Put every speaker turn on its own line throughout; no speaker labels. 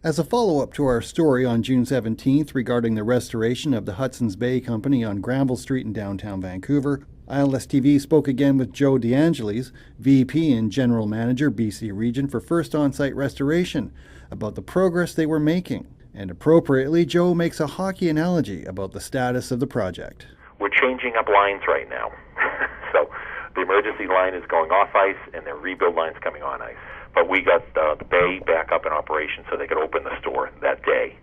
As a follow-up to our story on June 17th regarding the restoration of the Hudson's Bay Company on Granville Street in downtown Vancouver, ILStv spoke again with Joe DeAngelis, VP and General Manager, BC Region for First On-Site Restoration, about the progress they were making. And appropriately, Joe makes a hockey analogy about the status of the project.
We're changing up lines right now. So the emergency line is going off ice and the rebuild line's coming on ice. But we got the bay back up in operation so they could open the store that day.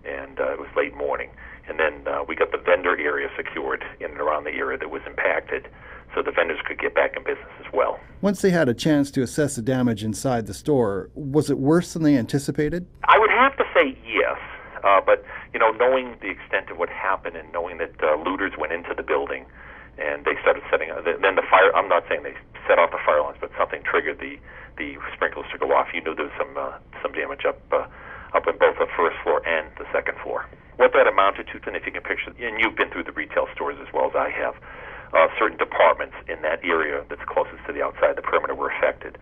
And it was late morning. And then we got the vendor area secured in and around the area that was impacted so the vendors could get back in business as well.
Once they had a chance to assess the damage inside the store, was it worse than they anticipated?
I would have to say yes. But, knowing the extent of what happened and knowing that looters went into the building and they started setting up, then the fire, I'm not saying they set off the fire alarms, but something triggered the sprinklers to go off. You knew there was some damage up in both the first floor and the second floor. What that amounted to, and if you can picture, and you've been through the retail stores as well as I have, certain departments in that area that's closest to the outside the perimeter were affected,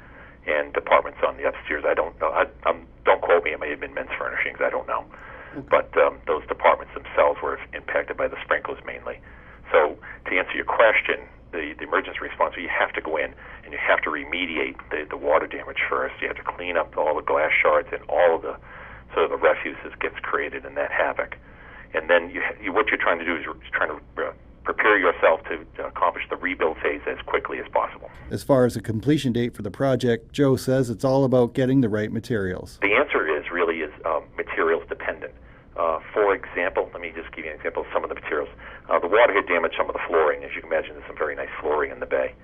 and departments on the upstairs, I don't know. Don't quote me, it may have been men's furnishings, I don't know. Okay. But those departments themselves were impacted by the sprinklers mainly. So to answer your question, the emergency response, you have to go in and you have to remediate the water damage first. You have to clean up all the glass shards and all of the the refuse that gets created in that havoc. And then what you're trying to do is you're trying to prepare yourself to accomplish the rebuild phase as quickly as possible.
As far as the completion date for the project, Joe says it's all about getting the right materials.
The answer is materials dependent. For example, let me just give you an example of some of the materials. The water had damaged some of the flooring. As you can imagine, there's some very nice flooring in the bay.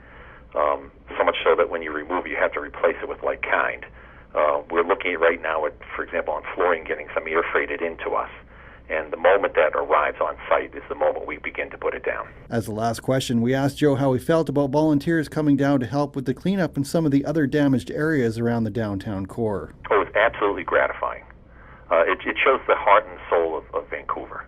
So much so that when you remove it, you have to replace it with like kind. We're looking at right now at, for example, on flooring getting some air freighted into us. And the moment that arrives on site is the moment we begin to put it down.
As the last question, we asked Joe how he felt about volunteers coming down to help with the cleanup in some of the other damaged areas around the downtown core.
Oh, it was absolutely gratifying. It shows the heart and soul of Vancouver.